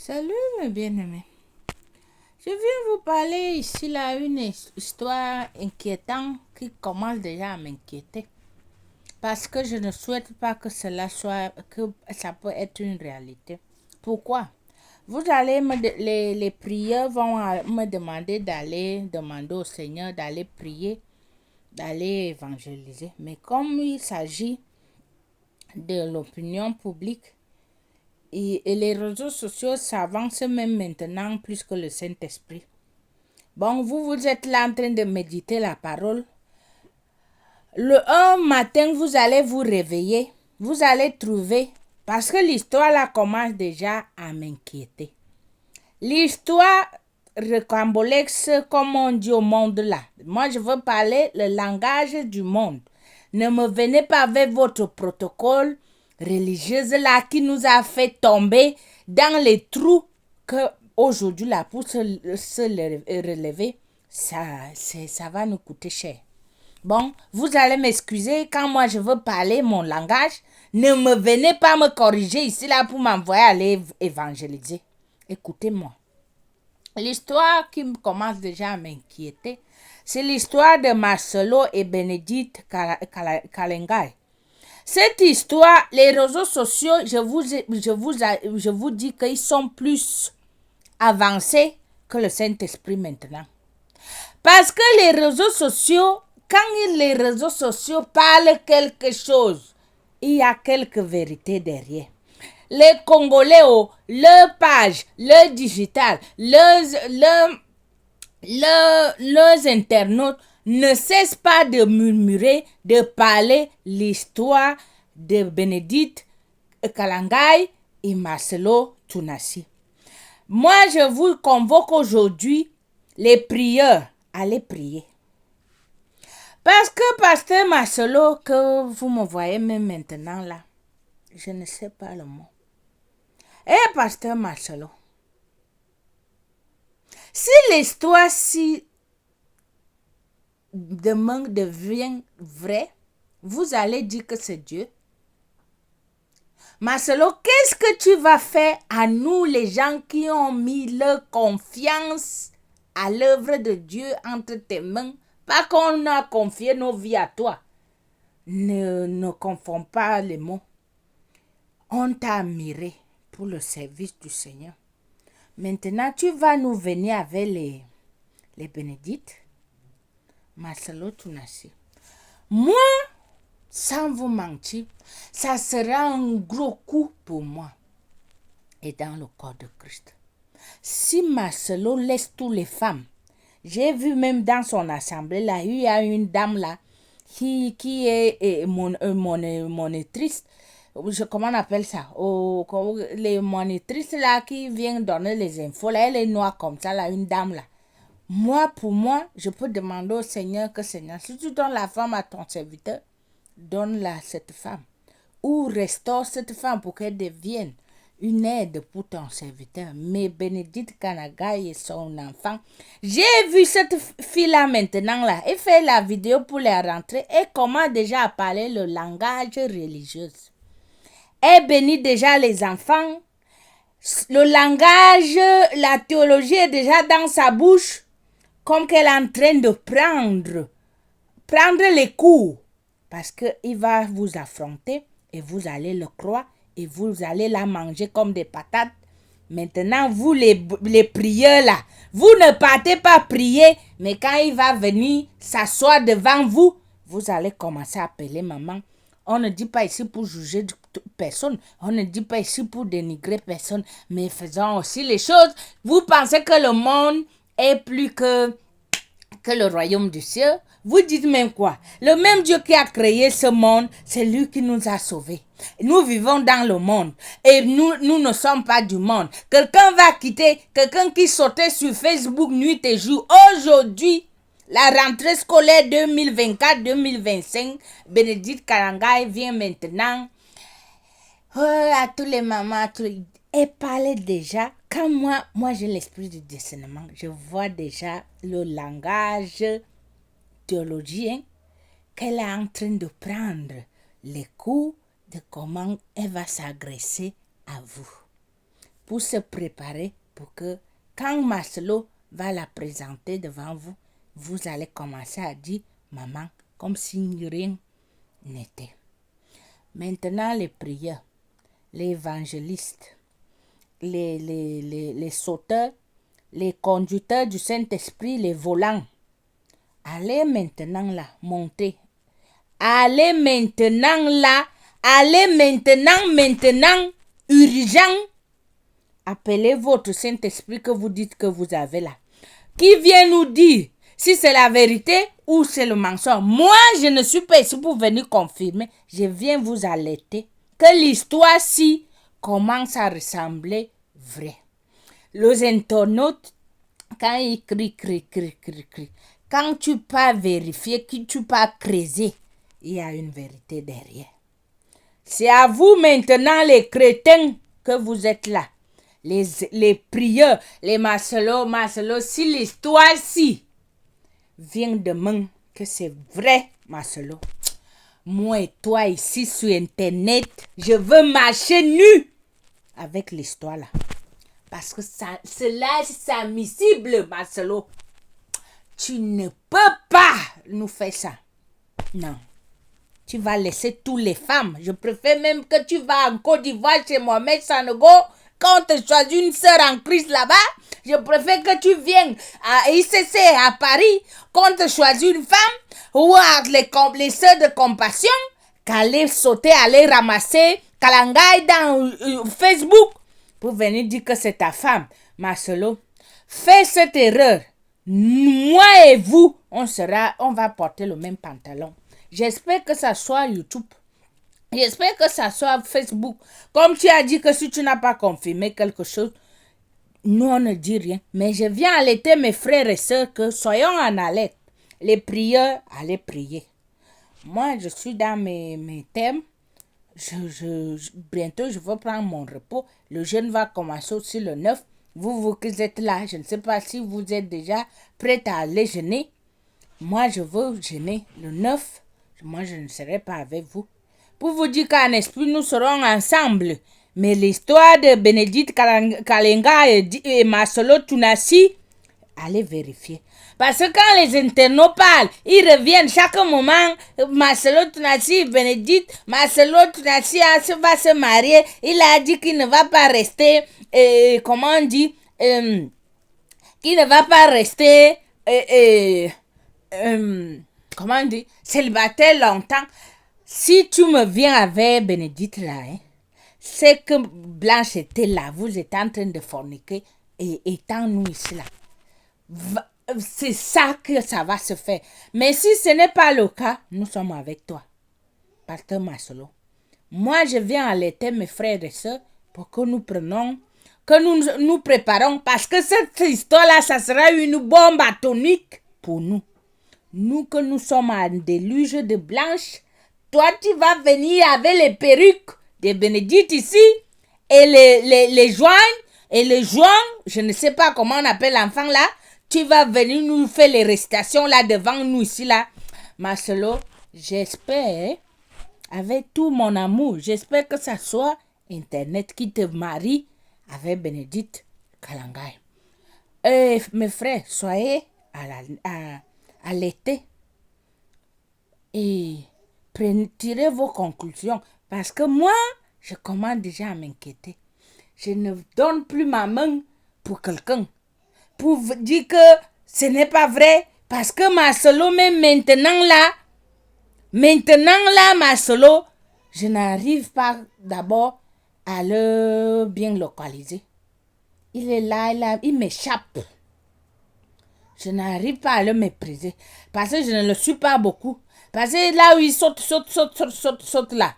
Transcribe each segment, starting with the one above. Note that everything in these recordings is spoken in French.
Salut mes bien-aimés. Je viens vous parler ici là une histoire inquiétante qui commence déjà à m'inquiéter. Parce que je ne souhaite pas que que ça peut être une réalité. Pourquoi? Vous allez les prières vont me demander d'aller demander au Seigneur d'aller prier, d'aller évangéliser. Mais comme il s'agit de l'opinion publique, et les réseaux sociaux s'avancent même maintenant plus que le Saint-Esprit. Bon, vous êtes là en train de méditer la parole. Un matin, vous allez vous réveiller. Vous allez trouver, parce que l'histoire là commence déjà à m'inquiéter. L'histoire recambolexe, comme on dit au monde là. Moi, je veux parler le langage du monde. Ne me venez pas avec votre protocole religieux là qui nous a fait tomber dans les trous que aujourd'hui là pour se relever, ça va nous coûter cher. Bon, vous allez m'excuser quand moi je veux parler mon langage. Ne me venez pas me corriger ici là pour m'envoyer aller évangéliser. Écoutez-moi. L'histoire qui commence déjà à m'inquiéter, c'est l'histoire de Marcelo et Bénédicte Kalengai. Cette histoire, les réseaux sociaux, je vous dis qu'ils sont plus avancés que le Saint-Esprit maintenant. Parce que les réseaux sociaux, quand les réseaux sociaux parlent quelque chose, il y a quelque vérité derrière. Les Congolais, leur page, leur digital, leurs internautes ne cessent pas de murmurer, de parler l'histoire de Bénédicte Kalangai et Marcelo Tunasi. Moi, je vous convoque aujourd'hui les prieurs. Allez prier. Parce que Pasteur Marcelo, que vous me voyez même maintenant là, je ne sais pas le mot. Eh, Pasteur Marcelo, si l'histoire demain devient vraie, vous allez dire que c'est Dieu. Marcelo, qu'est-ce que tu vas faire à nous, les gens qui ont mis leur confiance à l'œuvre de Dieu entre tes mains? Pas qu'on a confié nos vies à toi. Ne confonds pas les mots. On t'a admiré pour le service du Seigneur. Maintenant, tu vas nous venir avec les bénédictes. Marcelo Tunasi. Moi, sans vous mentir, ça sera un gros coup pour moi et dans le corps de Christ. Si Marcelo laisse toutes les femmes, j'ai vu même dans son assemblée là, il y a une dame là qui est monitrice. Comment on appelle ça? Les monitrices là qui viennent donner les infos là, elle est noire comme ça là, une dame là. Pour moi, je peux demander au Seigneur que Seigneur, si tu donnes la femme à ton serviteur, donne-la à cette femme. Ou restaure cette femme pour qu'elle devienne une aide pour ton serviteur. Mais Bénédicte Kanagai et son enfant, j'ai vu cette fille-là maintenant, là, elle fait la vidéo pour la rentrée et commence déjà à parler le langage religieux. Elle bénit déjà les enfants. Le langage, la théologie est déjà dans sa bouche, comme qu'elle est en train de prendre les cours. Parce qu'il va vous affronter et vous allez le croire et vous allez la manger comme des patates. Maintenant, vous les prieurs là, vous ne partez pas prier, mais quand il va venir s'asseoir devant vous, vous allez commencer à appeler maman. On ne dit pas ici pour juger personne, on ne dit pas ici pour dénigrer personne, mais faisons aussi les choses. Vous pensez que le monde est plus que le royaume du ciel? Vous dites même quoi? Le même Dieu qui a créé ce monde, c'est lui qui nous a sauvés. Nous vivons dans le monde et nous ne sommes pas du monde. Quelqu'un va quitter, quelqu'un qui sautait sur Facebook nuit et jour. Aujourd'hui, la rentrée scolaire 2024-2025, Bénédicte Kalangai vient maintenant. À tous les mamans, et parler déjà. Quand moi j'ai l'esprit du discernement, je vois déjà le langage théologien qu'elle est en train de prendre les coups de comment elle va s'agresser à vous. pour se préparer pour que quand Maslow va la présenter devant vous, vous allez commencer à dire maman, comme si rien n'était. Maintenant, les prières, les évangélistes, les sauteurs, les conducteurs du Saint-Esprit, les volants. Allez maintenant là, montez. Allez maintenant là, allez maintenant, urgent. Appelez votre Saint-Esprit que vous dites que vous avez là. Qui vient nous dire si c'est la vérité ou c'est le mensonge. Moi, je ne suis pas ici pour venir confirmer. Je viens vous alerter que l'histoire-ci commence à ressembler vrai. Les internautes, quand ils crient, quand tu peux vérifier, que tu peux creuser, il y a une vérité derrière. C'est à vous maintenant, les chrétiens, que vous êtes là. Les prieurs, les Maslow, si l'histoire-ci vient demain, que c'est vrai, Maslow. Moi et toi ici sur Internet, je veux marcher nu avec l'histoire là. Parce que cela c'est admissible, Maslow. Tu ne peux pas nous faire ça. Non. Tu vas laisser toutes les femmes. Je préfère même que tu vas en Côte d'Ivoire chez Mohamed Sanogo. Quand tu choisis une sœur en Christ là-bas, je préfère que tu viennes à ICC à Paris. Quand tu choisis une femme ou les sœurs de compassion, qu'aller sauter, aller ramasser Kalangai dans Facebook pour venir dire que c'est ta femme. Marcelo, fais cette erreur. Moi et vous, on va porter le même pantalon. J'espère que ça soit YouTube. J'espère que ça soit Facebook. Comme tu as dit que si tu n'as pas confirmé quelque chose, nous on ne dit rien. Mais je viens alerter mes frères et sœurs que soyons en alerte. Les prieurs, allez prier. Moi, je suis dans mes thèmes. Bientôt, je vais prendre mon repos. Le jeûne va commencer aussi le 9. Vous qui êtes là, je ne sais pas si vous êtes déjà prêts à aller jeûner. Moi, je veux jeûner le 9. Moi, je ne serai pas avec vous. Pour vous dire qu'en esprit, nous serons ensemble. Mais l'histoire de Bénédicte Kalenga et Maslow Tunasi, allez vérifier. Parce que quand les internautes parlent, ils reviennent chaque moment. Maslow Tunasi, Bénédicte, Maslow Tunasi va se marier. Il a dit qu'il ne va pas rester, comment on dit, qu'il ne va pas rester, comment on dit, célibataire longtemps. Si tu me viens avec Bénédicte là, c'est que Blanche était là, vous êtes en train de forniquer et étant nous ici là. C'est ça que ça va se faire. Mais si ce n'est pas le cas, nous sommes avec toi. Pasteur Maslow. Moi, je viens alerter mes frères et sœurs pour que nous prenions, que nous préparons, parce que cette histoire-là, ça sera une bombe atomique pour nous. Nous que nous sommes en déluge de Blanche, toi, tu vas venir avec les perruques de Bénédicte ici et les joints et les joints, je ne sais pas comment on appelle l'enfant là. Tu vas venir nous faire les récitations là devant nous ici là. Marcelo, j'espère, avec tout mon amour, j'espère que ça soit Internet qui te marie avec Bénédicte Kalangai. Mes frères, soyez à l'été et tirez vos conclusions. Parce que moi, je commence déjà à m'inquiéter. Je ne donne plus ma main pour quelqu'un. Pour dire que ce n'est pas vrai. Parce que Maslow, même maintenant là, Maslow, je n'arrive pas d'abord à le bien localiser. Il est là, il m'échappe. Je n'arrive pas à le mépriser. Parce que je ne le suis pas beaucoup. Parce que là où il saute là.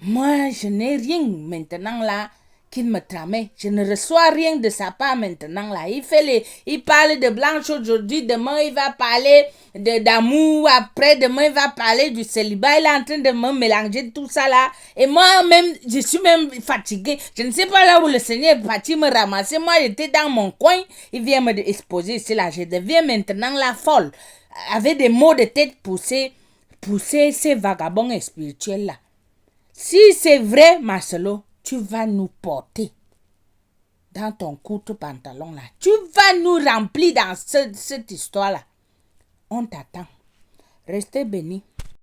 Moi, je n'ai rien maintenant là qu'il me tramait. Je ne reçois rien de sa part maintenant là. Il parle de Blanche aujourd'hui, demain il va parler d'amour, après demain il va parler du célibat. Il est en train de me mélanger tout ça là. Et moi-même, je suis même fatiguée. Je ne sais pas là où le Seigneur est parti me ramasser. Moi, j'étais dans mon coin. Il vient me exposer ici là. Je deviens maintenant la folle. Avec des maux de tête pousser ces vagabonds spirituels là. Si c'est vrai, Marcelo, tu vas nous porter. dans ton court pantalon là. Tu vas nous remplir dans cette histoire là. On t'attend. Restez bénis.